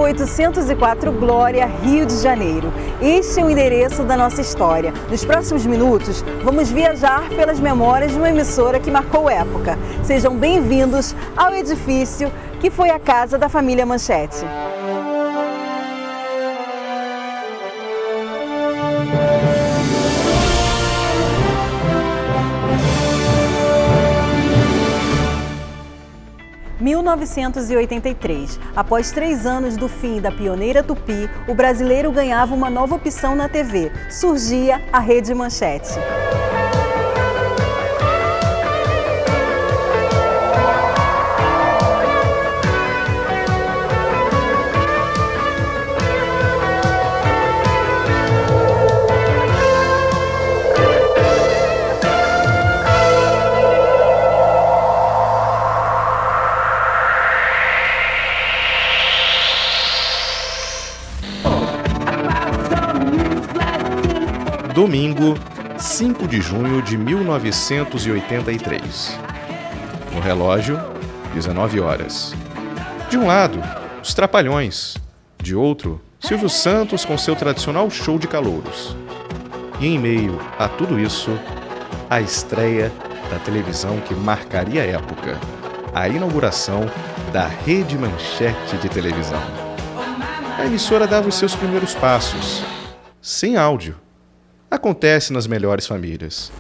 1804 Glória, Rio de Janeiro. Este é o endereço da nossa história. Nos próximos minutos, vamos viajar pelas memórias de uma emissora que marcou época. Sejam bem-vindos ao edifício que foi a casa da família Manchete. Em 1983, após 3 anos do fim da pioneira Tupi, o brasileiro ganhava uma nova opção na TV. Surgia a Rede Manchete. Domingo, 5 de junho de 1983. No relógio, 19 horas. De um lado, os Trapalhões. De outro, Silvio Santos com seu tradicional show de calouros. E em meio a tudo isso, a estreia da televisão que marcaria a época. A inauguração da Rede Manchete de televisão. A emissora dava os seus primeiros passos, sem áudio. Acontece nas melhores famílias.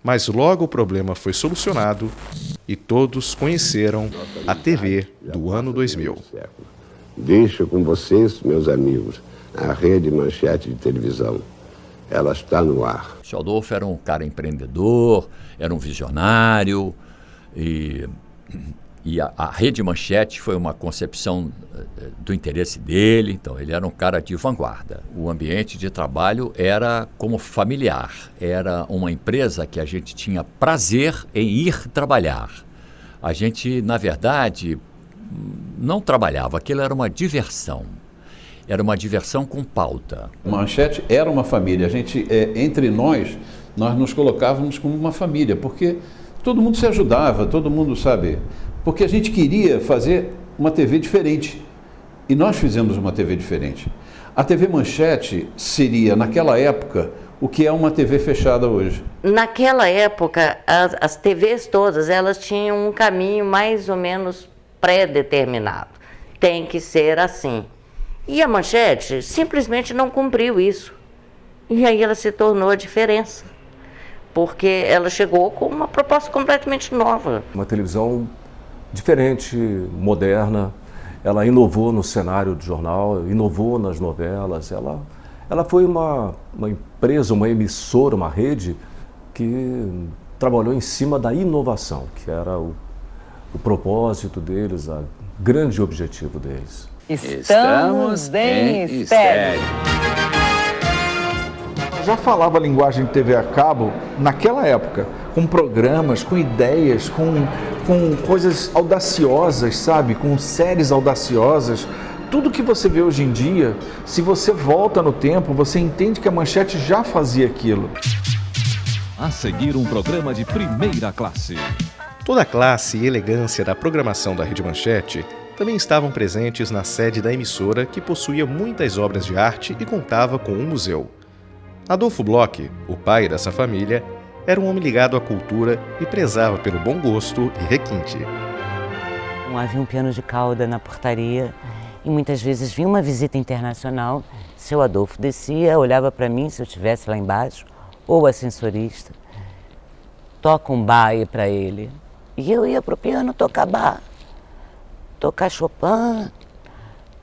Mas logo o problema foi solucionado e todos conheceram a TV do ano 2000. Deixo com vocês, meus amigos, a Rede Manchete de televisão. Ela está no ar. O seu Adolfo era um cara empreendedor, era um visionário e a Rede Manchete foi uma concepção do interesse dele. Então ele era um cara de vanguarda. O ambiente de trabalho era como familiar, era uma empresa que a gente tinha prazer em ir trabalhar. A gente, na verdade, não trabalhava, aquilo era uma diversão. Era uma diversão com pauta. Manchete era uma família. A gente, entre nós nos colocávamos como uma família, porque todo mundo se ajudava, todo mundo, sabe... Porque a gente queria fazer uma TV diferente. E nós fizemos uma TV diferente. A TV Manchete seria, naquela época, o que é uma TV fechada hoje. Naquela época, as TVs todas, elas tinham um caminho mais ou menos pré-determinado. Tem que ser assim. E a Manchete simplesmente não cumpriu isso. E aí ela se tornou a diferença. Porque ela chegou com uma proposta completamente nova. Uma televisão diferente, moderna. Ela inovou no cenário de jornal, inovou nas novelas. Ela foi uma empresa, uma emissora, uma rede que trabalhou em cima da inovação, que era o propósito deles, o grande objetivo deles. Estamos em estéreo. Já falava a linguagem de TV a cabo naquela época, com programas, com ideias, com coisas audaciosas, sabe? Com séries audaciosas. Tudo que você vê hoje em dia, se você volta no tempo, você entende que a Manchete já fazia aquilo. A seguir, um programa de primeira classe. Toda a classe e elegância da programação da Rede Manchete também estavam presentes na sede da emissora, que possuía muitas obras de arte e contava com um museu. Adolfo Bloch, o pai dessa família, era um homem ligado à cultura e prezava pelo bom gosto e requinte. Havia um piano de cauda na portaria e muitas vezes vinha uma visita internacional. Seu Adolfo descia, olhava para mim, se eu estivesse lá embaixo, ou ascensorista, toca um baile para ele. E eu ia para o piano tocar bar, tocar Chopin,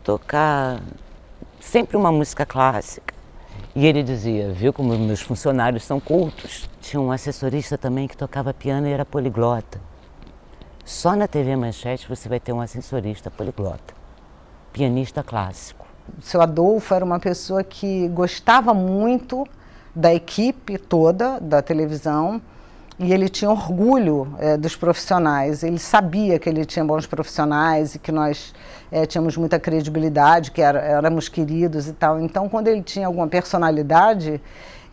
tocar sempre uma música clássica. E ele dizia, viu como meus funcionários são cultos. Tinha um assessorista também que tocava piano e era poliglota. Só na TV Manchete você vai ter um assessorista poliglota, pianista clássico. O seu Adolfo era uma pessoa que gostava muito da equipe toda da televisão e ele tinha orgulho dos profissionais. Ele sabia que ele tinha bons profissionais e que nós tínhamos muita credibilidade, que éramos queridos e tal. Então, quando ele tinha alguma personalidade,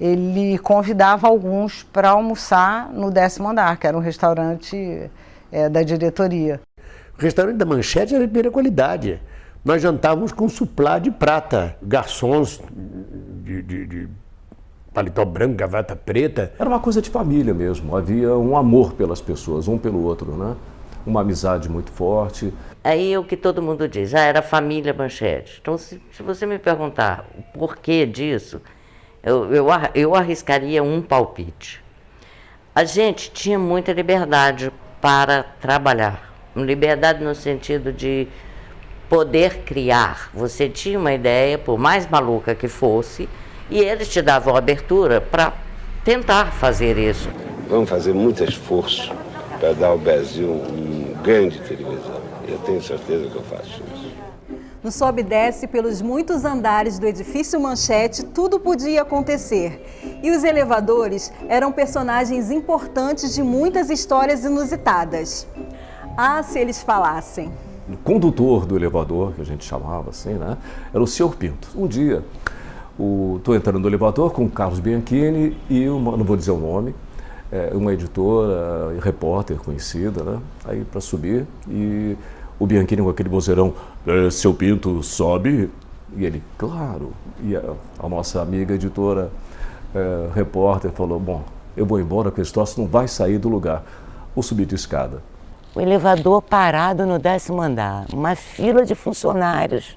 ele convidava alguns para almoçar no 10º andar, que era um restaurante da diretoria. O restaurante da Manchete era de primeira qualidade. nós jantávamos com suplá de prata, garçons de paletó branco, gravata preta. Era uma coisa de família mesmo, havia um amor pelas pessoas, um pelo outro, né? Uma amizade muito forte. Aí é o que todo mundo diz, era família Manchete. Então, se você me perguntar o porquê disso, eu arriscaria um palpite. A gente tinha muita liberdade para trabalhar. Liberdade no sentido de poder criar. Você tinha uma ideia, por mais maluca que fosse, e eles te davam abertura para tentar fazer isso. Vamos fazer muito esforço para dar ao Brasil um ganho de televisão. Eu tenho certeza que eu faço isso. No sobe e desce pelos muitos andares do edifício Manchete, tudo podia acontecer. E os elevadores eram personagens importantes de muitas histórias inusitadas. Ah, se eles falassem. O condutor do elevador, que a gente chamava assim, né? Era o Sr. Pinto. Um dia, estou entrando no elevador com o Carlos Bianchini e não vou dizer o nome, uma editora, repórter conhecida, né? Aí para subir e o Bianchini com aquele vozeirão, seu Pinto, sobe. E ele, claro. E a nossa amiga editora, repórter, falou, bom, eu vou embora porque esse troço não vai sair do lugar. Vou subir de escada. O elevador parado no 10º andar, uma fila de funcionários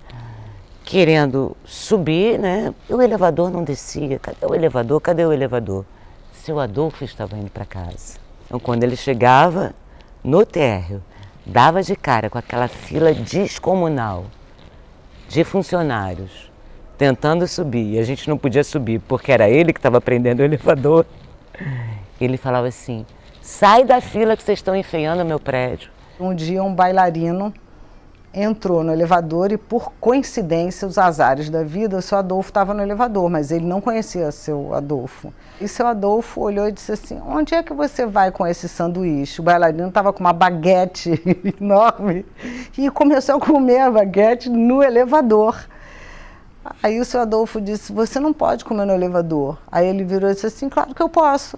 querendo subir, né? E o elevador não descia. Cadê o elevador? Cadê o elevador? Seu Adolfo estava indo para casa. Então, quando ele chegava no térreo, dava de cara com aquela fila descomunal de funcionários tentando subir, e a gente não podia subir porque era ele que estava prendendo o elevador. Ele falava assim, sai da fila que vocês estão enfeiando o meu prédio. Um dia um bailarino entrou no elevador e, por coincidência, os azares da vida, o seu Adolfo estava no elevador, mas ele não conhecia seu Adolfo. E seu Adolfo olhou e disse assim, onde é que você vai com esse sanduíche? O bailarino estava com uma baguete enorme e começou a comer a baguete no elevador. Aí o seu Adolfo disse, você não pode comer no elevador. Aí ele virou e disse assim, claro que eu posso.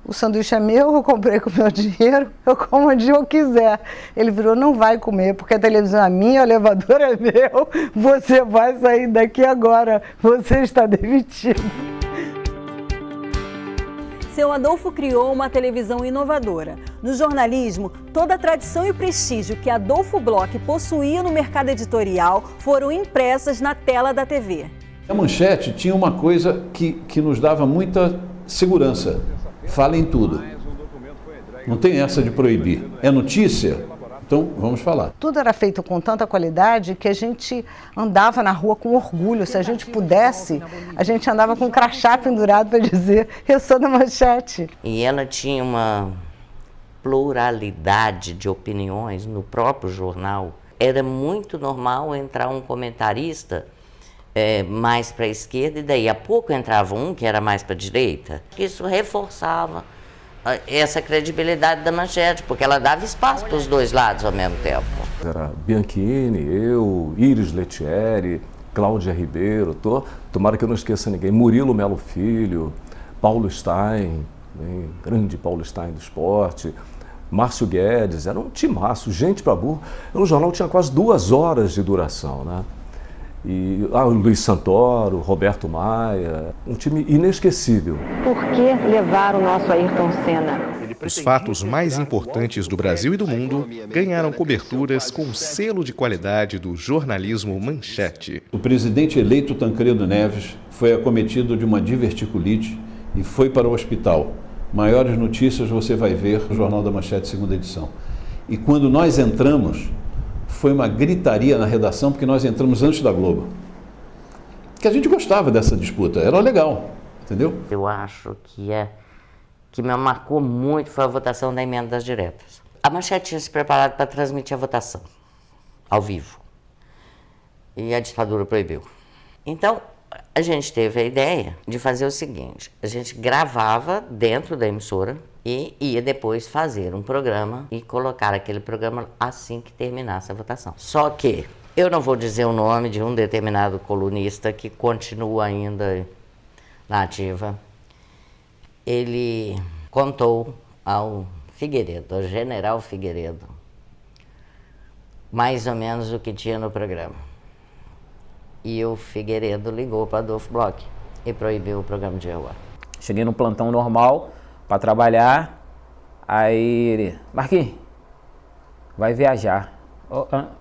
O sanduíche é meu, eu comprei com o meu dinheiro, eu como onde eu quiser. Ele virou, não vai comer, porque a televisão é minha, o elevador é meu, você vai sair daqui agora, você está demitido. Seu Adolfo criou uma televisão inovadora. No jornalismo, toda a tradição e o prestígio que Adolfo Bloch possuía no mercado editorial foram impressas na tela da TV. A Manchete tinha uma coisa que nos dava muita segurança. Falem tudo. Não tem essa de proibir. É notícia? Então, vamos falar. Tudo era feito com tanta qualidade que a gente andava na rua com orgulho. Se a gente pudesse, a gente andava com um crachá pendurado para dizer, eu sou da Manchete. E ela tinha uma pluralidade de opiniões no próprio jornal. Era muito normal entrar um comentarista mais para a esquerda, e daí a pouco entrava um que era mais para a direita. Isso reforçava essa credibilidade da Manchete, porque ela dava espaço para os dois lados ao mesmo tempo. Era Bianchini, eu, Iris Lettieri, Cláudia Ribeiro, tomara que eu não esqueça ninguém, Murilo Melo Filho, Paulo Stein, grande Paulo Stein do esporte, Márcio Guedes, era um timaço, gente pra burro. O jornal tinha quase 2 horas de duração, né? E o Luiz Santoro, Roberto Maia, um time inesquecível. Por que levar o nosso Ayrton Senna? Os fatos mais importantes do Brasil e do mundo ganharam coberturas com o selo de qualidade do jornalismo Manchete. O presidente eleito Tancredo Neves foi acometido de uma diverticulite e foi para o hospital. Maiores notícias você vai ver no Jornal da Manchete, 2ª edição. E quando nós entramos, foi uma gritaria na redação, porque nós entramos antes da Globo. Que a gente gostava dessa disputa, era legal, entendeu? Eu acho que me marcou muito foi a votação da emenda das diretas. A Manchete tinha se preparado para transmitir a votação, ao vivo. E a ditadura proibiu. Então, a gente teve a ideia de fazer o seguinte, a gente gravava dentro da emissora e ia depois fazer um programa e colocar aquele programa assim que terminasse a votação. Só que eu não vou dizer o nome de um determinado colunista que continua ainda na ativa. Ele contou ao Figueiredo, ao general Figueiredo, mais ou menos o que tinha no programa. E o Figueiredo ligou para Adolfo Bloch e proibiu o programa de rua. Cheguei no plantão normal para trabalhar, aí ele, Marquinhos, vai viajar.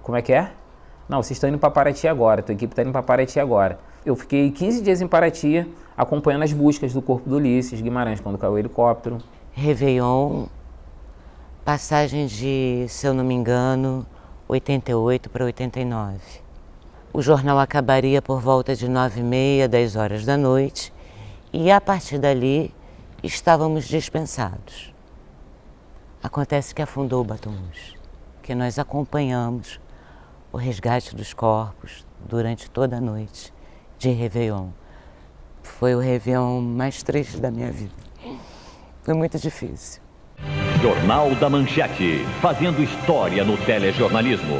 Como é que é? Não, vocês estão indo para Paraty agora, tua equipe está indo para Paraty agora. Eu fiquei 15 dias em Paraty, acompanhando as buscas do corpo do Ulisses Guimarães, quando caiu o helicóptero. Réveillon, passagem de, se eu não me engano, 88 para 89. O jornal acabaria por volta de 9h30, 10 horas da noite, e a partir dali estávamos dispensados. Acontece que afundou o Batons, que nós acompanhamos o resgate dos corpos durante toda a noite de Réveillon. Foi o Réveillon mais triste da minha vida. Foi muito difícil. Jornal da Manchete, fazendo história no telejornalismo.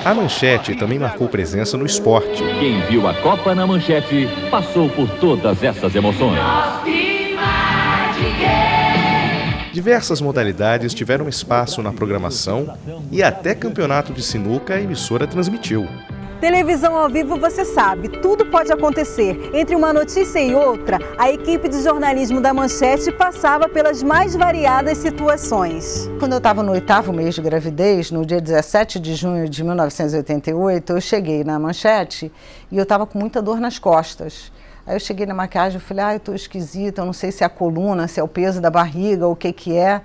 A Manchete também marcou presença no esporte. Quem viu a Copa na Manchete passou por todas essas emoções. Diversas modalidades tiveram espaço na programação e até campeonato de sinuca a emissora transmitiu. Televisão ao vivo, você sabe, tudo pode acontecer. Entre uma notícia e outra, a equipe de jornalismo da Manchete passava pelas mais variadas situações. Quando eu estava no 8º mês de gravidez, no dia 17 de junho de 1988, eu cheguei na Manchete e eu estava com muita dor nas costas. Aí eu cheguei na maquiagem e falei, eu estou esquisita, eu não sei se é a coluna, se é o peso da barriga, o que é.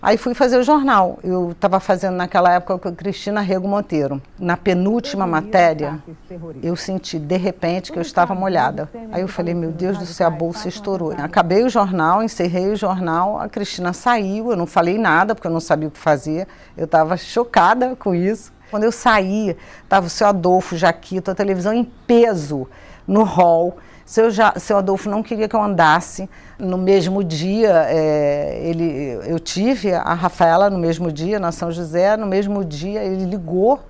Aí fui fazer o jornal. Eu estava fazendo naquela época com a Cristina Rego Monteiro. Na penúltima matéria, eu senti de repente que eu estava molhada. Aí eu falei, meu Deus do céu, a bolsa estourou. Acabei o jornal, encerrei o jornal, a Cristina saiu, eu não falei nada porque eu não sabia o que fazer. Eu estava chocada com isso. Quando eu saí, estava o seu Adolfo, Jaquito, a televisão em peso no hall. Seu Adolfo não queria que eu andasse. No mesmo dia, eu tive a Rafaela no mesmo dia, na São José. No mesmo dia, ele ligou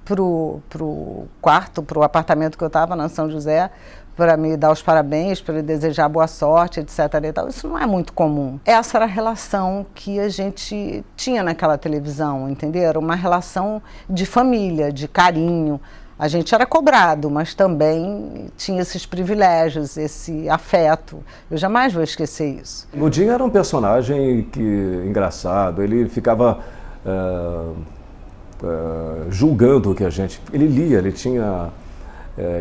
para o quarto, para o apartamento que eu estava na São José, para me dar os parabéns, para desejar boa sorte, etc. E tal. Isso não é muito comum. Essa era a relação que a gente tinha naquela televisão, entendeu? Era uma relação de família, de carinho. A gente era cobrado, mas também tinha esses privilégios, esse afeto. Eu jamais vou esquecer isso. O Dinho era um personagem engraçado, ele ficava julgando o que a gente... Ele lia, ele tinha...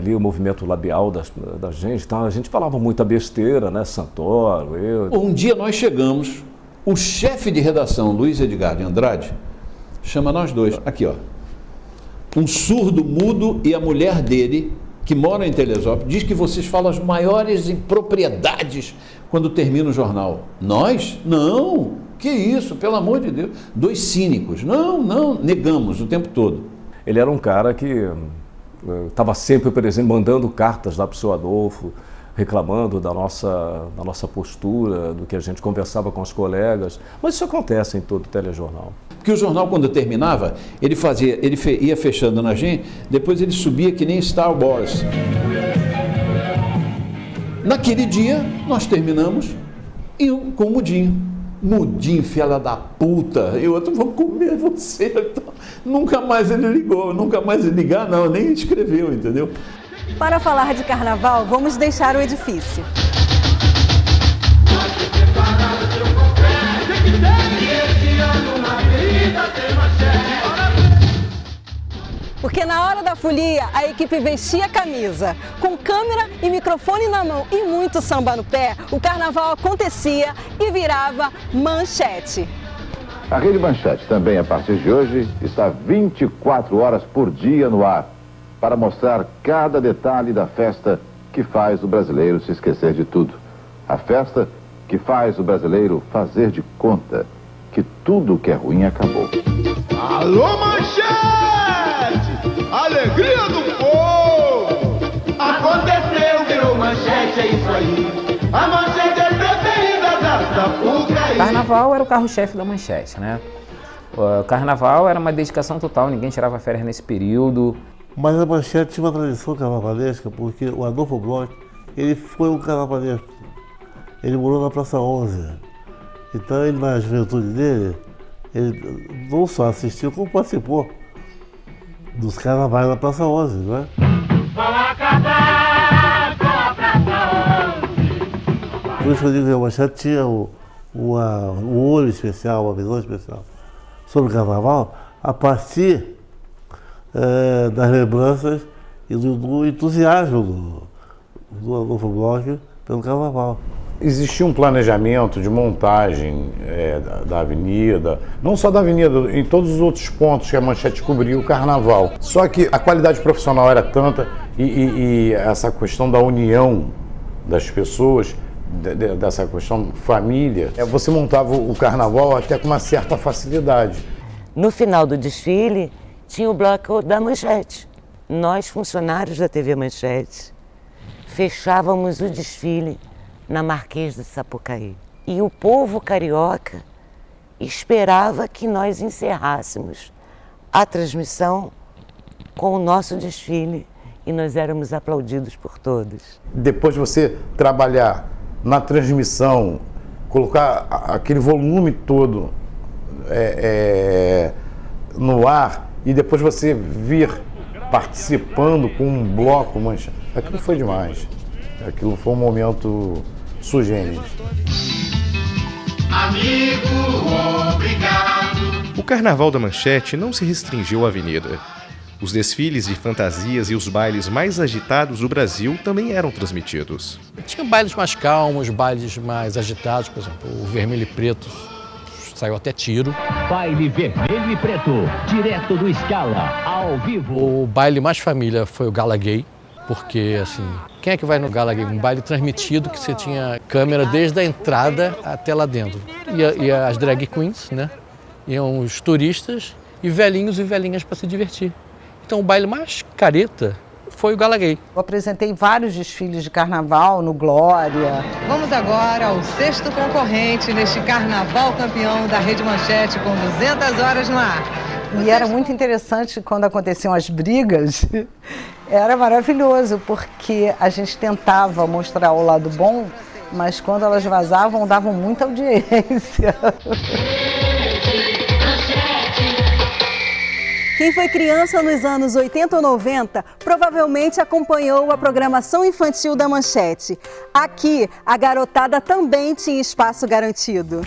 lia o movimento labial da gente, então a gente falava muita besteira, né? Santoro, eu... Um dia nós chegamos, o chefe de redação, Luiz Edgar de Andrade, chama nós dois, aqui ó, um surdo mudo e a mulher dele, que mora em Telesópolis, diz que vocês falam as maiores impropriedades quando termina o jornal. Nós? Não, que isso, pelo amor de Deus. Dois cínicos, não, negamos o tempo todo. Ele era um cara que estava sempre presente, mandando cartas lá para o seu Adolfo, reclamando da nossa postura, do que a gente conversava com os colegas. Mas isso acontece em todo telejornal. Porque o jornal, quando terminava, ele ia fechando na gente, depois ele subia que nem Star Wars. Naquele dia, nós terminamos com o Mudinho. Mudinho, filha da puta, e o outro, vou comer você. Então, nunca mais ele ligou, nunca mais ele ligar, não, nem escreveu, entendeu? Para falar de carnaval, vamos deixar o edifício. Porque na hora da folia, a equipe vestia a camisa. Com câmera e microfone na mão e muito samba no pé, o carnaval acontecia e virava manchete. A Rede Manchete também, a partir de hoje, está 24 horas por dia no ar, para mostrar cada detalhe da festa que faz o brasileiro se esquecer de tudo. A festa que faz o brasileiro fazer de conta que tudo que é ruim acabou. Alô, Manchete! Alegria do povo! Aconteceu, virou manchete, é isso aí. A manchete é preferida da PUC. Carnaval era o carro-chefe da Manchete, né? O carnaval era uma dedicação total, ninguém tirava férias nesse período. Mas a Manchete tinha uma tradição carnavalesca, porque o Adolfo Bloch, ele foi um carnavalesco. Ele morou na Praça 11. Então, ele, na juventude dele, ele não só assistiu, como participou dos carnavais da Praça 11, não é? Por isso que eu digo que a Manchete tinha um olho especial, uma visão especial sobre o carnaval, a partir das lembranças e do entusiasmo do Adolfo Bloch pelo carnaval. Existia um planejamento de montagem da avenida, não só da avenida, em todos os outros pontos que a Manchete cobria o carnaval. Só que a qualidade profissional era tanta e essa questão da união das pessoas, dessa questão família, você montava o carnaval até com uma certa facilidade. No final do desfile, tinha o bloco da Manchete. Nós, funcionários da TV Manchete, fechávamos o desfile na Marquês de Sapucaí. E o povo carioca esperava que nós encerrássemos a transmissão com o nosso desfile e nós éramos aplaudidos por todos. Depois de você trabalhar na transmissão, colocar aquele volume todo no ar e depois você vir participando com um bloco, aquilo foi demais. Aquilo foi um momento sui generis. Amigo, obrigado. O Carnaval da Manchete não se restringiu à avenida. Os desfiles de fantasias e os bailes mais agitados do Brasil também eram transmitidos. Tinha bailes mais calmos, bailes mais agitados, por exemplo, o Vermelho e Preto saiu até tiro. Baile Vermelho e Preto, direto do Scala, ao vivo. O baile mais família foi o Gala Gay, porque, assim, quem é que vai no Gala Gay? Um baile transmitido que você tinha câmera desde a entrada até lá dentro. E as drag queens, né? Iam os turistas e velhinhos e velhinhas para se divertir. Então o baile mais careta foi o Gala Gay. Eu apresentei vários desfiles de carnaval no Glória. Vamos agora ao sexto concorrente neste carnaval campeão da Rede Manchete com 200 horas no ar. E era muito interessante quando aconteciam as brigas. Era maravilhoso, porque a gente tentava mostrar o lado bom, mas quando elas vazavam, davam muita audiência. Quem foi criança nos anos 80 ou 90 provavelmente acompanhou a programação infantil da Manchete. Aqui, a garotada também tinha espaço garantido.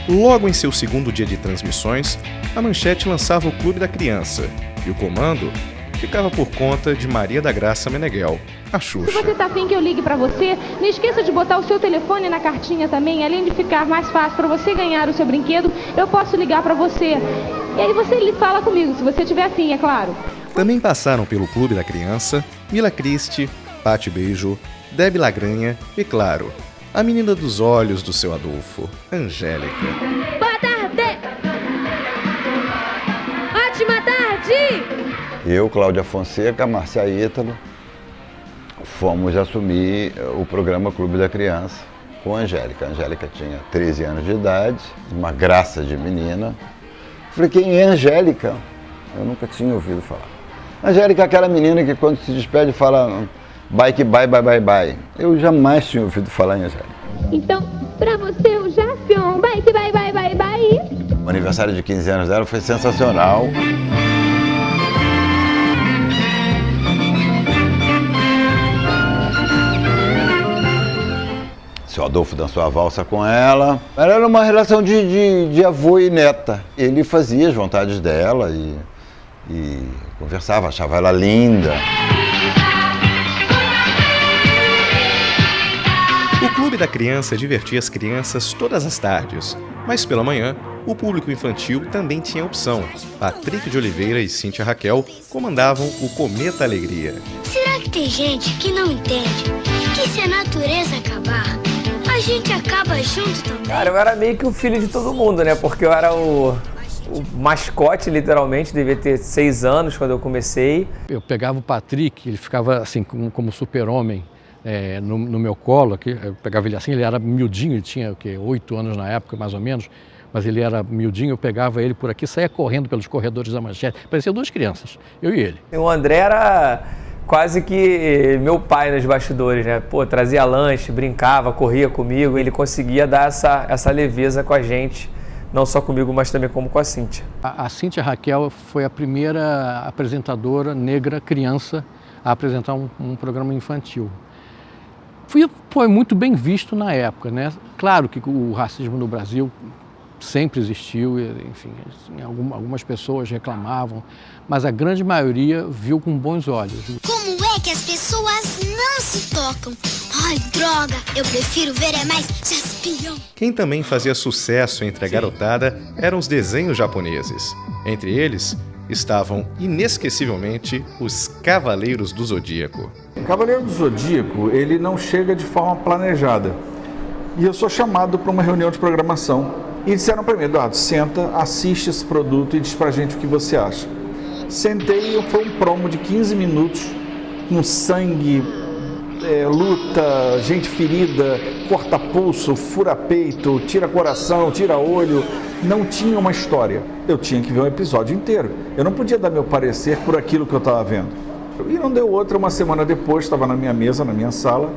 Logo em seu segundo dia de transmissões, a Manchete lançava o Clube da Criança e o comando ficava por conta de Maria da Graça Meneghel, a Xuxa. Se você tá afim que eu ligue pra você, não esqueça de botar o seu telefone na cartinha também. Além de ficar mais fácil para você ganhar o seu brinquedo, eu posso ligar pra você. E aí você fala comigo, se você tiver afim, é claro. Também passaram pelo Clube da Criança Mila Christie, Patti Beijo, Debbie Lagranha e, claro, a menina dos olhos do seu Adolfo, Angélica. Boa tarde! Ótima tarde! Eu, Cláudia Fonseca, Márcia Ítalo, fomos assumir o programa Clube da Criança com a Angélica. A Angélica tinha 13 anos de idade, uma graça de menina. Falei, quem é Angélica? Eu nunca tinha ouvido falar. Angélica é aquela menina que quando se despede fala bye, que bye, bye, bye, bye. Eu jamais tinha ouvido falar em Angélica. Então, pra você, o Jaspion, bye, que bye, bye, bye, bye. O aniversário de 15 anos dela foi sensacional. Seu Adolfo dançou a valsa com ela. Era uma relação de avô e neta. Ele fazia as vontades dela e conversava, achava ela linda. O Clube da Criança divertia as crianças todas as tardes, mas pela manhã, o público infantil também tinha opção. Patrick de Oliveira e Cíntia Raquel comandavam o Cometa Alegria. Será que tem gente que não entende que se a natureza acabar, a gente acaba junto também? Cara, eu era meio que o filho de todo mundo, né? Porque eu era o mascote, literalmente, devia ter 6 anos quando eu comecei. Eu pegava o Patrick, ele ficava assim como super-homem no meu colo aqui. Eu pegava ele assim, ele era miudinho, ele tinha o quê, 8 anos na época, mais ou menos. Mas ele era miudinho, eu pegava ele por aqui, saía correndo pelos corredores da Manchete. Parecia 2 crianças, eu e ele. O André era quase que meu pai nos bastidores, né? Pô, trazia lanche, brincava, corria comigo. Ele conseguia dar essa leveza com a gente, não só comigo, mas também como com a Cíntia. A Cíntia Raquel foi a primeira apresentadora negra criança a apresentar um programa infantil. Foi muito bem visto na época, né? Claro que o racismo no Brasil sempre existiu, enfim, algumas pessoas reclamavam, mas a grande maioria viu com bons olhos. Como é que as pessoas não se tocam? Ai, droga, eu prefiro ver é mais Jaspion. Quem também fazia sucesso entre a garotada eram os desenhos japoneses. Entre eles estavam, inesquecivelmente, os Cavaleiros do Zodíaco. O Cavaleiro do Zodíaco, ele não chega de forma planejada. E eu sou chamado para uma reunião de programação. E disseram para mim: Eduardo, senta, assiste esse produto e diz pra gente o que você acha. Sentei e foi um promo de 15 minutos, com sangue, luta, gente ferida, corta pulso, fura peito, tira coração, tira olho. Não tinha uma história. Eu tinha que ver um episódio inteiro. Eu não podia dar meu parecer por aquilo que eu estava vendo. E não deu outra, uma semana depois, estava na minha mesa, na minha sala,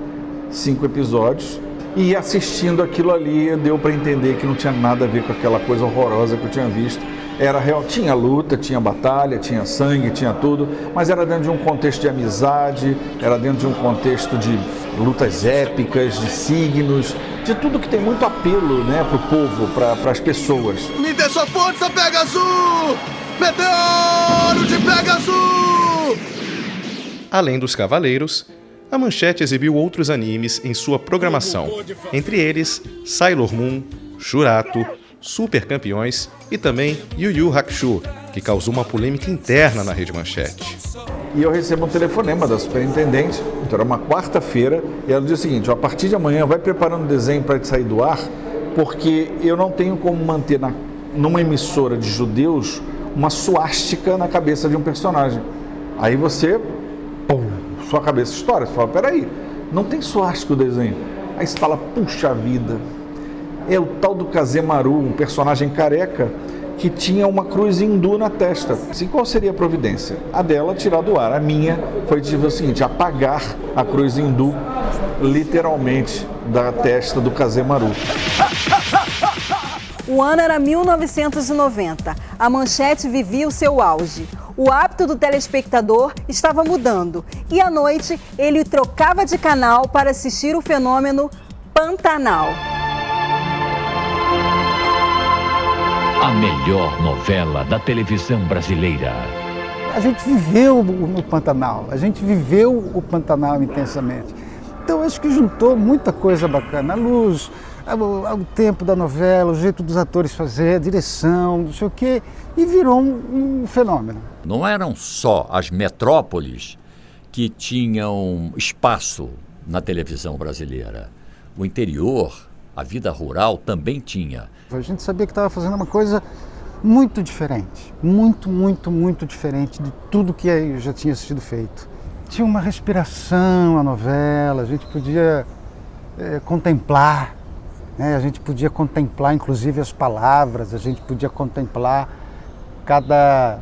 5 episódios. E assistindo aquilo ali, deu para entender que não tinha nada a ver com aquela coisa horrorosa que eu tinha visto. Era real, tinha luta, tinha batalha, tinha sangue, tinha tudo, mas era dentro de um contexto de amizade, era dentro de um contexto de lutas épicas, de signos, de tudo que tem muito apelo, né, pro povo, para as pessoas. Me dê sua força, Pegasus! Meteoro de Pegasus! Além dos Cavaleiros, a Manchete exibiu outros animes em sua programação, entre eles Sailor Moon, Churato, Super Campeões e também Yu Yu Hakusho, que causou uma polêmica interna na Rede Manchete. E eu recebo um telefonema da superintendente, então era uma quarta-feira, e ela diz o seguinte: a partir de amanhã vai preparando o desenho para sair do ar, porque eu não tenho como manter numa emissora de judeus uma suástica na cabeça de um personagem. Aí você, sua cabeça estoura, você fala: peraí, não tem suástica o desenho. Aí você fala: puxa vida, é o tal do Kazemaru, um personagem careca que tinha uma cruz hindu na testa. Assim, qual seria a providência? A dela tirar do ar. A minha foi tipo o seguinte: apagar a cruz hindu, literalmente, da testa do Kazemaru. O ano era 1990. A Manchete vivia o seu auge. O hábito do telespectador estava mudando. E à noite, ele trocava de canal para assistir o fenômeno Pantanal. A melhor novela da televisão brasileira. A gente viveu no Pantanal, a gente viveu o Pantanal intensamente. Então acho que juntou muita coisa bacana, a luz, o tempo da novela, o jeito dos atores fazer, a direção, não sei o quê, e virou um fenômeno. Não eram só as metrópoles que tinham espaço na televisão brasileira. O interior, a vida rural também tinha. A gente sabia que estava fazendo uma coisa muito diferente, muito diferente de tudo que já tinha sido feito. Tinha uma respiração a novela, a gente podia contemplar, né? A gente podia contemplar inclusive as palavras, a gente podia contemplar cada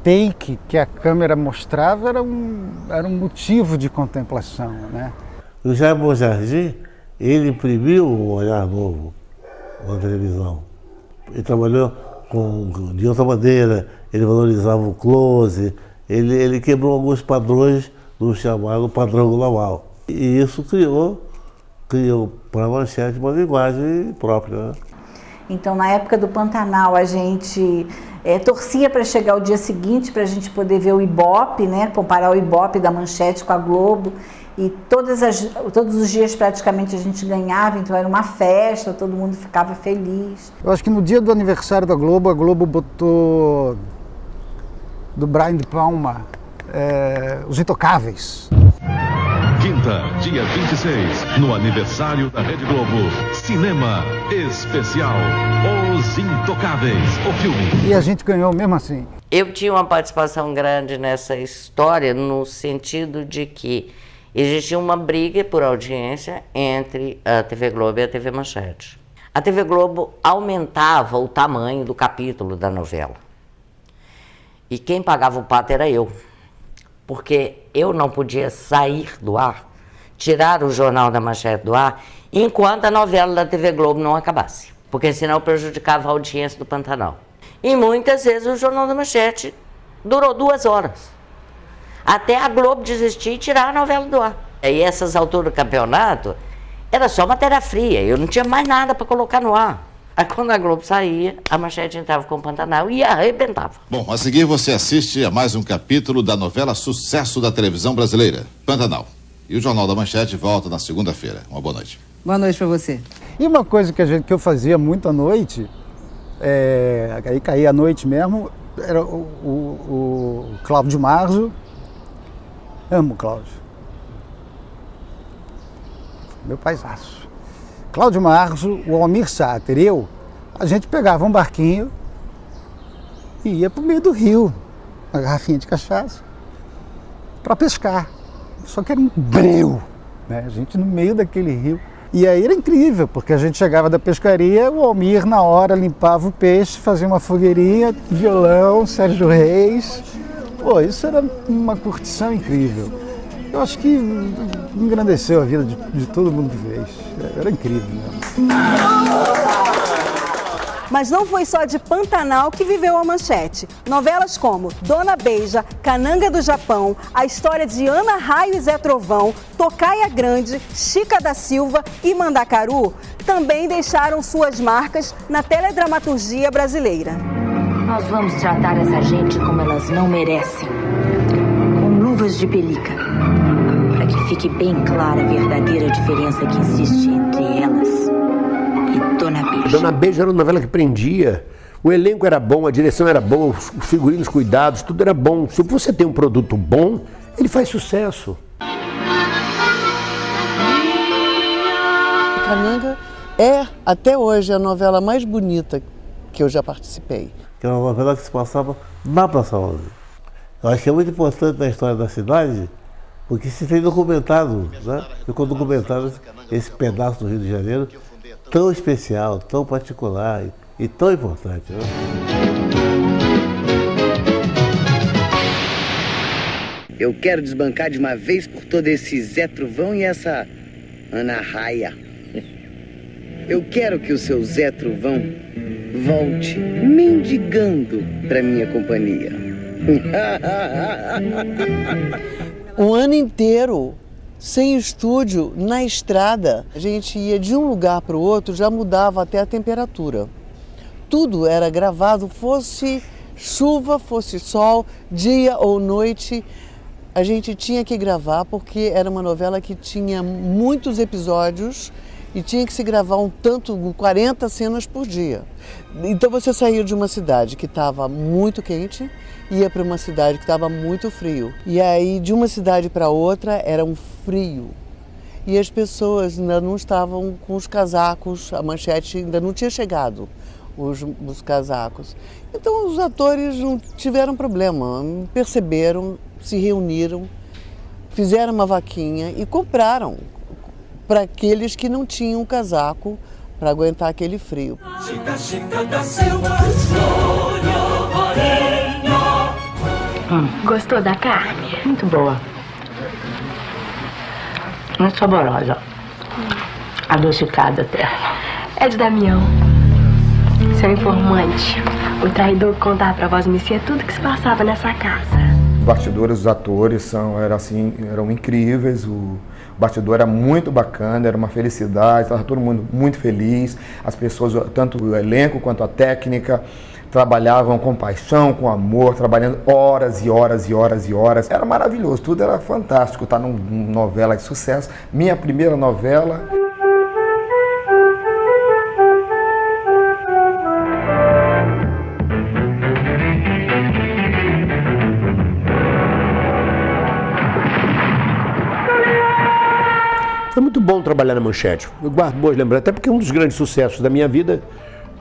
take que a câmera mostrava era um motivo de contemplação, né? O Jair Bom Jardim, ele imprimiu um olhar novo na televisão. Ele trabalhou de outra maneira, ele valorizava o close, ele quebrou alguns padrões do chamado padrão global. E isso criou para a Manchete uma linguagem própria, né? Então, na época do Pantanal, a gente torcia para chegar o dia seguinte para a gente poder ver o Ibope, né? Comparar o Ibope da Manchete com a Globo. E todos os dias praticamente a gente ganhava, então era uma festa, todo mundo ficava feliz. Eu acho que no dia do aniversário da Globo, a Globo botou do Brian De Palma, Os Intocáveis. Quinta, dia 26, no aniversário da Rede Globo, cinema especial Os Intocáveis, o filme. E a gente ganhou mesmo assim. Eu tinha uma participação grande nessa história, no sentido de que existia uma briga por audiência entre a TV Globo e a TV Manchete. A TV Globo aumentava o tamanho do capítulo da novela. E quem pagava o pato era eu. Porque eu não podia sair do ar, tirar o Jornal da Manchete do ar, enquanto a novela da TV Globo não acabasse. Porque senão prejudicava a audiência do Pantanal. E muitas vezes o Jornal da Manchete durou 2 horas. Até a Globo desistir e tirar a novela do ar. E essas alturas do campeonato, era só matéria fria, eu não tinha mais nada para colocar no ar. Aí quando a Globo saía, a Manchete entrava com o Pantanal e arrebentava. Bom, a seguir você assiste a mais um capítulo da novela sucesso da televisão brasileira, Pantanal. E o Jornal da Manchete volta na segunda-feira. Uma boa noite. Boa noite para você. E uma coisa que eu fazia muito à noite, aí caía à noite mesmo, era o Cláudio Marzo. Amo o Cláudio. Meu paisaço. Cláudio Marzo, o Almir Sater e eu, a gente pegava um barquinho e ia para o meio do rio, uma garrafinha de cachaça, para pescar. Só que era um breu, né? A gente no meio daquele rio. E aí era incrível, porque a gente chegava da pescaria, o Almir na hora limpava o peixe, fazia uma fogueirinha, violão, Sérgio Reis. Pô, isso era uma curtição incrível. Eu acho que engrandeceu a vida de todo mundo que fez. Era incrível mesmo. Mas não foi só de Pantanal que viveu a Manchete. Novelas como Dona Beija, Cananga do Japão, a história de Ana Raio e Zé Trovão, Tocaia Grande, Chica da Silva e Mandacaru também deixaram suas marcas na teledramaturgia brasileira. Nós vamos tratar essa gente como elas não merecem, com luvas de pelica, para que fique bem clara a verdadeira diferença que existe entre elas e Dona Beija. Dona Beija era uma novela que prendia, o elenco era bom, a direção era boa, os figurinos cuidados, tudo era bom. Se você tem um produto bom, ele faz sucesso. Cananga é, até hoje, a novela mais bonita que eu já participei. Que era uma novela que se passava na Praça 11. Eu acho que é muito importante na história da cidade, porque se tem documentado, né? Ficou documentado esse pedaço do Rio de Janeiro tão especial, tão particular e tão importante. Né? Eu quero desbancar de uma vez por todas esse Zé Trovão e essa Ana Raia. Eu quero que o seu Zé Trovão volte mendigando para minha companhia. Um ano inteiro sem estúdio, na estrada. A gente ia de um lugar para o outro, já mudava até a temperatura. Tudo era gravado, fosse chuva, fosse sol, dia ou noite. A gente tinha que gravar porque era uma novela que tinha muitos episódios e tinha que se gravar 40 cenas por dia. Então você saía de uma cidade que estava muito quente, ia para uma cidade que estava muito frio. E aí de uma cidade para outra era um frio. E as pessoas ainda não estavam com os casacos, a Manchete ainda não tinha chegado, os casacos. Então os atores não tiveram problema, perceberam, se reuniram, fizeram uma vaquinha e compraram para aqueles que não tinham casaco para aguentar aquele frio. Chica, Chica da Silva, Gostou da carne? Muito boa. Muito saborosa. Adocicada até. É de Damião, seu informante. O traidor que contava pra voz Messia tudo que se passava nessa casa. Os bastidores dos atores eram incríveis. O bastidor era muito bacana, era uma felicidade, estava todo mundo muito feliz. As pessoas, tanto o elenco quanto a técnica, trabalhavam com paixão, com amor, trabalhando horas e horas e horas e horas. Era maravilhoso, tudo era fantástico, estar numa novela de sucesso. Minha primeira novela. Foi muito bom trabalhar na Manchete. Eu guardo boas lembranças, até porque um dos grandes sucessos da minha vida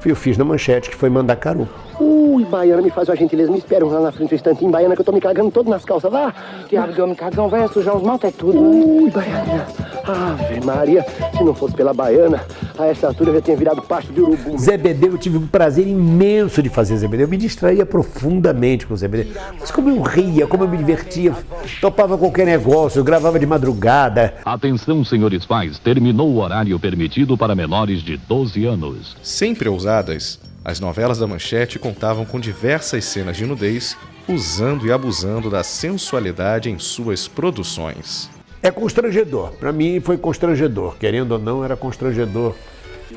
eu fiz na Manchete, que foi Mandacaru. Ui, Baiana, me faz uma gentileza, me espera lá na frente um instantinho, Baiana, que eu tô me cagando todo nas calças, vá. Diabo de homem cagão, vai sujar os malta é tudo. Ui, Baiana, Ave Maria, se não fosse pela Baiana, a essa altura eu já tinha virado pasto de urubu. Zé Bedeu, eu tive um prazer imenso de fazer Zé Bedeu, eu me distraía profundamente com o Zé Bedeu. Mas como eu ria, como eu me divertia, topava qualquer negócio, eu gravava de madrugada. Atenção, senhores pais, terminou o horário permitido para menores de 12 anos. Sempre ousadas, as novelas da Manchete contavam com diversas cenas de nudez, usando e abusando da sensualidade em suas produções. É constrangedor. Para mim foi constrangedor. Querendo ou não, era constrangedor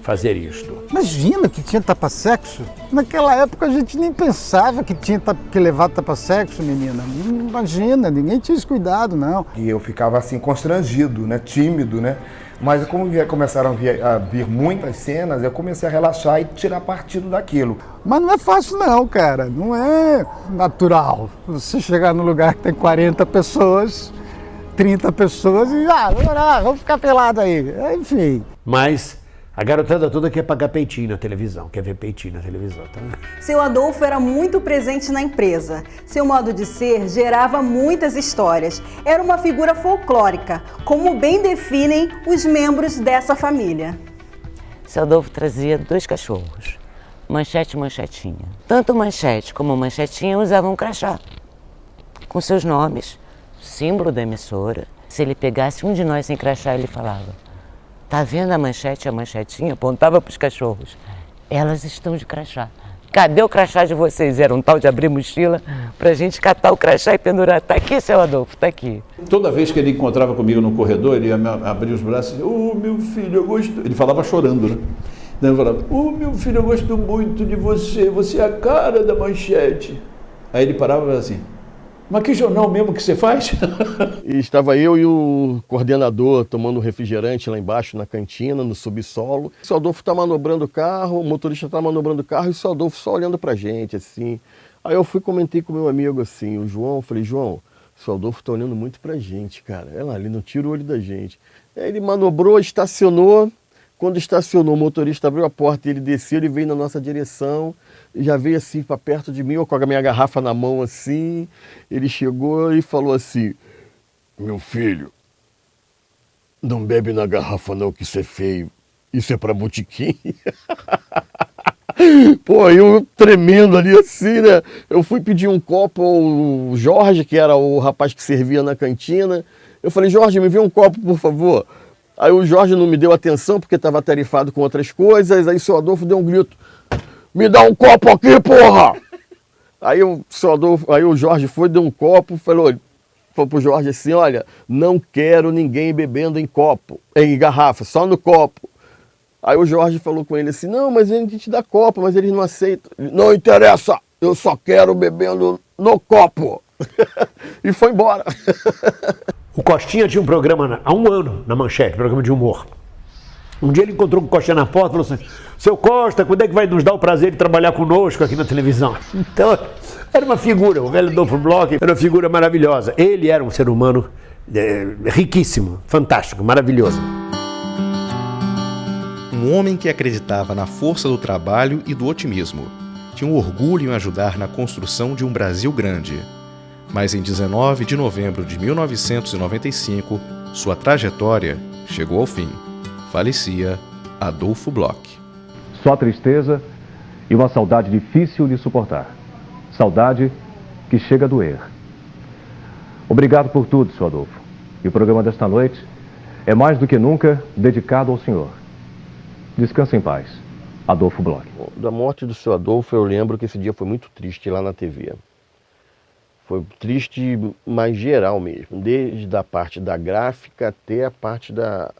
fazer isto. Imagina que tinha tapa-sexo. Naquela época a gente nem pensava que tinha que levar tapa-sexo, menina. Imagina, ninguém tinha esse cuidado, não. E eu ficava assim constrangido, né? Tímido, né? Mas como começaram a vir muitas cenas, eu comecei a relaxar e tirar partido daquilo. Mas não é fácil não, cara. Não é natural. Você chegar num lugar que tem 40 pessoas, 30 pessoas e vamos ficar pelado aí. Enfim. Mas a garotada toda quer pagar peitinho na televisão, quer ver peitinho na televisão. Tá? Seu Adolfo era muito presente na empresa. Seu modo de ser gerava muitas histórias. Era uma figura folclórica, como bem definem os membros dessa família. Seu Adolfo trazia 2 cachorros, Manchete e Manchetinha. Tanto Manchete como Manchetinha usavam um crachá, com seus nomes, símbolo da emissora. Se ele pegasse um de nós sem crachá, ele falava: tá vendo a Manchete e a Manchetinha? Apontava para os cachorros. Elas estão de crachá. Cadê o crachá de vocês? Era um tal de abrir mochila pra gente catar o crachá e pendurar. Tá aqui, seu Adolfo, tá aqui. Toda vez que ele encontrava comigo no corredor, ele ia abrir os braços e dizia: meu filho, eu gosto... Ele falava chorando, né? Daí ele falava: meu filho, eu gosto muito de você. Você é a cara da Manchete. Aí ele parava e falava assim: mas que jornal mesmo que você faz? E estava eu e o coordenador tomando refrigerante lá embaixo na cantina, no subsolo. O seu Adolfo está manobrando o carro, o motorista está manobrando o carro e o seu Adolfo só olhando pra gente, assim. Aí eu comentei com meu amigo, assim, o João, falei: João, o seu Adolfo está olhando muito pra gente, cara. É lá, ele não tira o olho da gente. Aí ele manobrou, estacionou. Quando estacionou, o motorista abriu a porta e ele desceu, ele veio na nossa direção, já veio assim para perto de mim, eu com a minha garrafa na mão assim. Ele chegou e falou assim: meu filho, não bebe na garrafa não, que isso é feio, isso é para botequim. Pô, eu tremendo ali assim, né? Eu fui pedir um copo ao Jorge, que era o rapaz que servia na cantina. Eu falei: Jorge, me vê um copo, por favor. Aí o Jorge não me deu atenção porque estava tarifado com outras coisas. Aí o seu Adolfo deu um grito: me dá um copo aqui, porra! Aí o Jorge foi, deu um copo, falou pro Jorge assim: olha, não quero ninguém bebendo em copo, em garrafa, só no copo. Aí o Jorge falou com ele assim: não, mas a gente dá copo, mas eles não aceitam. Não interessa, eu só quero bebendo no copo. E foi embora. O Costinha tinha um programa há um ano na Manchete, um programa de humor. Um dia ele encontrou com o Costinha na porta e falou assim: seu Costa, quando é que vai nos dar o prazer de trabalhar conosco aqui na televisão? Então, era uma figura, o velho Adolfo Bloch era uma figura maravilhosa. Ele era um ser humano riquíssimo, fantástico, maravilhoso. Um homem que acreditava na força do trabalho e do otimismo. Tinha um orgulho em ajudar na construção de um Brasil grande. Mas em 19 de novembro de 1995, sua trajetória chegou ao fim. Falecia Adolfo Bloch. Só tristeza e uma saudade difícil de suportar. Saudade que chega a doer. Obrigado por tudo, Sr. Adolfo. E o programa desta noite é mais do que nunca dedicado ao senhor. Descanse em paz. Adolfo Bloch. Da morte do seu Adolfo, eu lembro que esse dia foi muito triste lá na TV. Foi triste, mais geral mesmo, desde a parte da gráfica até a parte da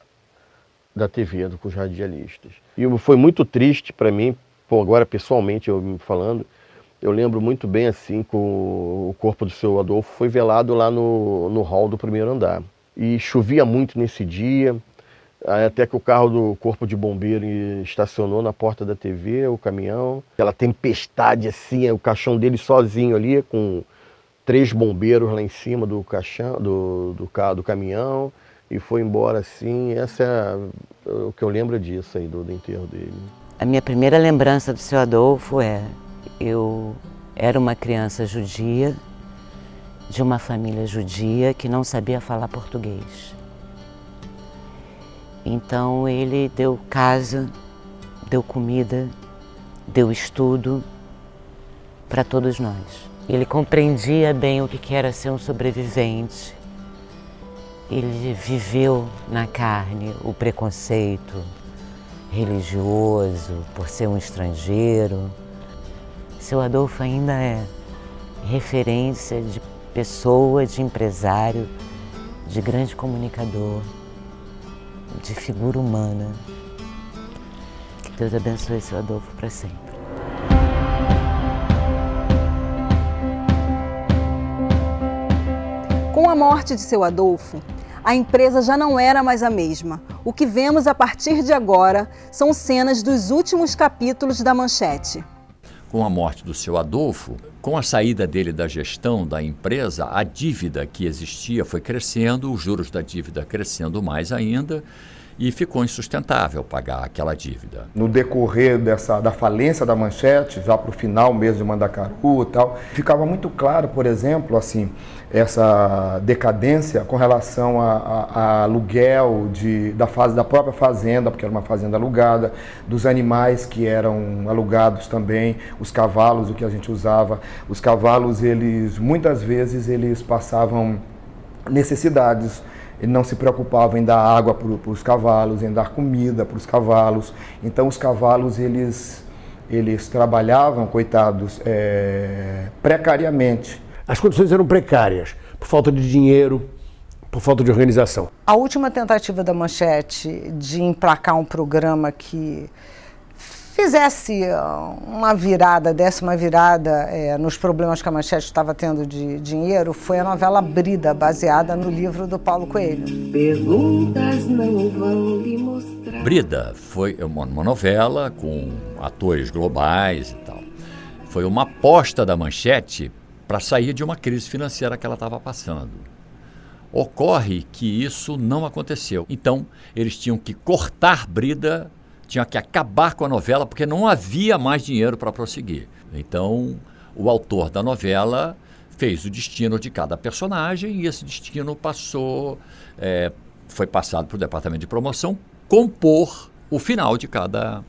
TV, com os radialistas. E foi muito triste para mim, agora pessoalmente eu me falando, eu lembro muito bem assim que o corpo do seu Adolfo foi velado lá no hall do primeiro andar. E chovia muito nesse dia, até que o carro do corpo de bombeiro estacionou na porta da TV, o caminhão. Aquela tempestade assim, o caixão dele sozinho ali, com 3 bombeiros lá em cima do caixão, do caminhão, e foi embora assim. Essa é o que eu lembro disso aí, do enterro dele. A minha primeira lembrança do seu Adolfo eu era uma criança judia, de uma família judia que não sabia falar português. Então ele deu casa, deu comida, deu estudo para todos nós. Ele compreendia bem o que era ser um sobrevivente. Ele viveu na carne o preconceito religioso por ser um estrangeiro. Seu Adolfo ainda é referência de pessoa, de empresário de grande comunicador, de figura humana. Que Deus abençoe seu Adolfo para sempre. Com a morte de seu Adolfo, a empresa já não era mais a mesma. O que vemos a partir de agora são cenas dos últimos capítulos da Manchete. Com a morte do seu Adolfo, com a saída dele da gestão da empresa, a dívida que existia foi crescendo, os juros da dívida crescendo mais ainda, e ficou insustentável pagar aquela dívida. No decorrer da falência da Manchete, já para o final mesmo de Mandacaru e tal, ficava muito claro, por exemplo, assim, essa decadência com relação a aluguel da própria fazenda, porque era uma fazenda alugada, dos animais que eram alugados também, os cavalos, o que a gente usava. Os cavalos, muitas vezes, eles passavam necessidades. Ele não se preocupava em dar água para os cavalos, em dar comida para os cavalos. Então, os cavalos, eles trabalhavam, coitados, precariamente. As condições eram precárias, por falta de dinheiro, por falta de organização. A última tentativa da Manchete de emplacar um programa que fizesse uma virada, desse uma virada nos problemas que a Manchete estava tendo de dinheiro, foi a novela Brida, baseada no livro do Paulo Coelho. Perguntas não vão lhe mostrar. Brida foi uma novela com atores globais e tal. Foi uma aposta da Manchete para sair de uma crise financeira que ela estava passando. Ocorre que isso não aconteceu. Então, eles tinham que cortar Brida, tinha que acabar com a novela, porque não havia mais dinheiro para prosseguir. Então, o autor da novela fez o destino de cada personagem e esse destino foi passado para o departamento de promoção compor o final de cada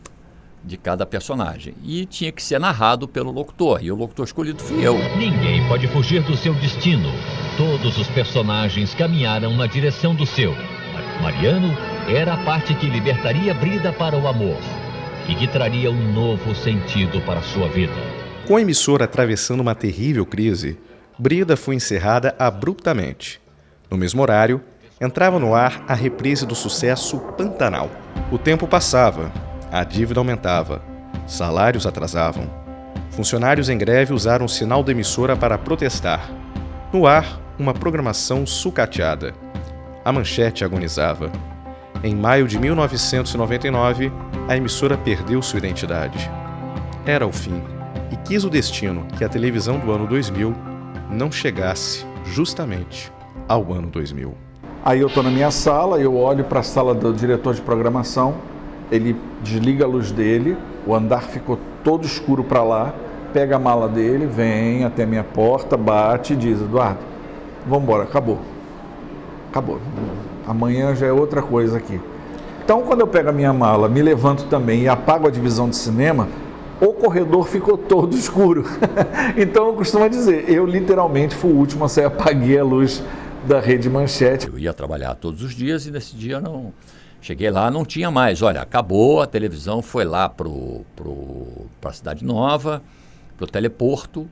personagem. E tinha que ser narrado pelo locutor, e o locutor escolhido fui eu. Ninguém pode fugir do seu destino. Todos os personagens caminharam na direção do seu. Mariano era a parte que libertaria Brida para o amor e que traria um novo sentido para a sua vida. Com a emissora atravessando uma terrível crise, Brida foi encerrada abruptamente. No mesmo horário, entrava no ar a reprise do sucesso Pantanal. O tempo passava, a dívida aumentava, salários atrasavam. Funcionários em greve usaram o sinal da emissora para protestar. No ar, uma programação sucateada. A Manchete agonizava. Em maio de 1999, a emissora perdeu sua identidade. Era o fim, e quis o destino que a televisão do ano 2000 não chegasse justamente ao ano 2000. Aí eu estou na minha sala, eu olho para a sala do diretor de programação, ele desliga a luz dele, o andar ficou todo escuro para lá, pega a mala dele, vem até a minha porta, bate e diz: Eduardo, vamos embora, acabou. Amanhã já é outra coisa aqui. Então, quando eu pego a minha mala, me levanto também e apago a divisão de cinema, o corredor ficou todo escuro. Então, eu costumo dizer, eu literalmente fui o último a sair, apaguei a luz da Rede Manchete. Eu ia trabalhar todos os dias e nesse dia não... Cheguei lá, não tinha mais. Olha, acabou, a televisão foi lá para a Cidade Nova, para o Teleporto.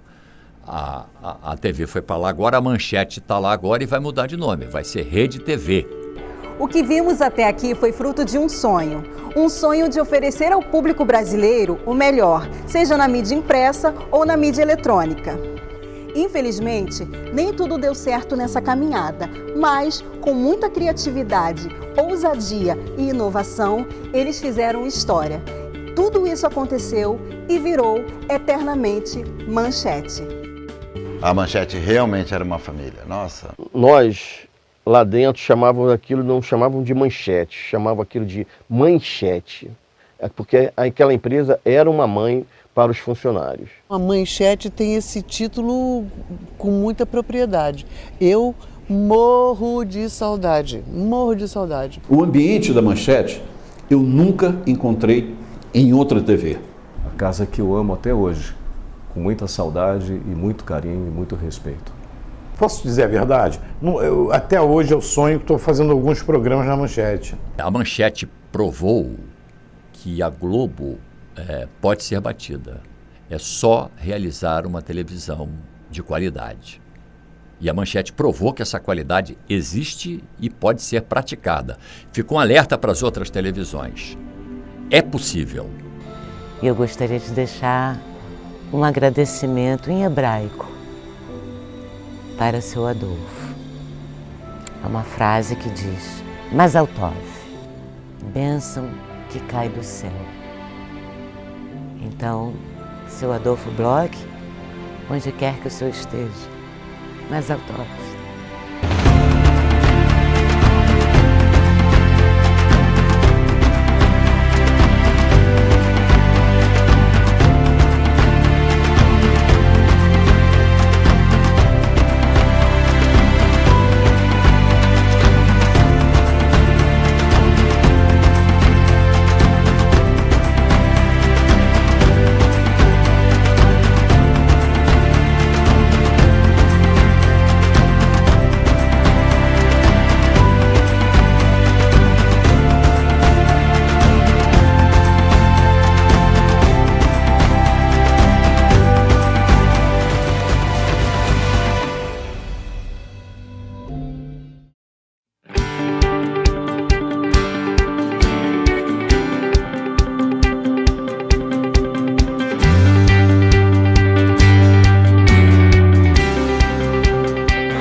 A TV foi para lá agora, a Manchete está lá agora e vai mudar de nome, vai ser Rede TV. O que vimos até aqui foi fruto de um sonho de oferecer ao público brasileiro o melhor, seja na mídia impressa ou na mídia eletrônica. Infelizmente, nem tudo deu certo nessa caminhada, mas com muita criatividade, ousadia e inovação, eles fizeram história. Tudo isso aconteceu e virou eternamente Manchete. A Manchete realmente era uma família, nossa. Nós, lá dentro, chamavam aquilo, não chamavam de Manchete, chamavam aquilo de Manchete. Porque aquela empresa era uma mãe para os funcionários. A Manchete tem esse título com muita propriedade. Eu morro de saudade. O ambiente da Manchete eu nunca encontrei em outra TV. A casa que eu amo até hoje, com muita saudade e muito carinho e muito respeito. Posso dizer a verdade? Até hoje eu sonho que estou fazendo alguns programas na Manchete. A Manchete provou que a Globo pode ser batida. É só realizar uma televisão de qualidade. E a Manchete provou que essa qualidade existe e pode ser praticada. Ficou um alerta para as outras televisões. É possível. E eu gostaria de deixar um agradecimento em hebraico para seu Adolfo. É uma frase que diz: Mazal Tov, bênção que cai do céu. Então, seu Adolfo Bloch, onde quer que o senhor esteja, Mazal Tov.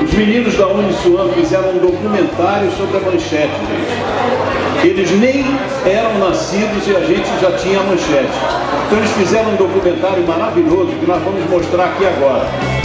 Os meninos da Uniswan fizeram um documentário sobre a Manchete, gente. Eles nem eram nascidos e a gente já tinha a Manchete. Então eles fizeram um documentário maravilhoso que nós vamos mostrar aqui agora.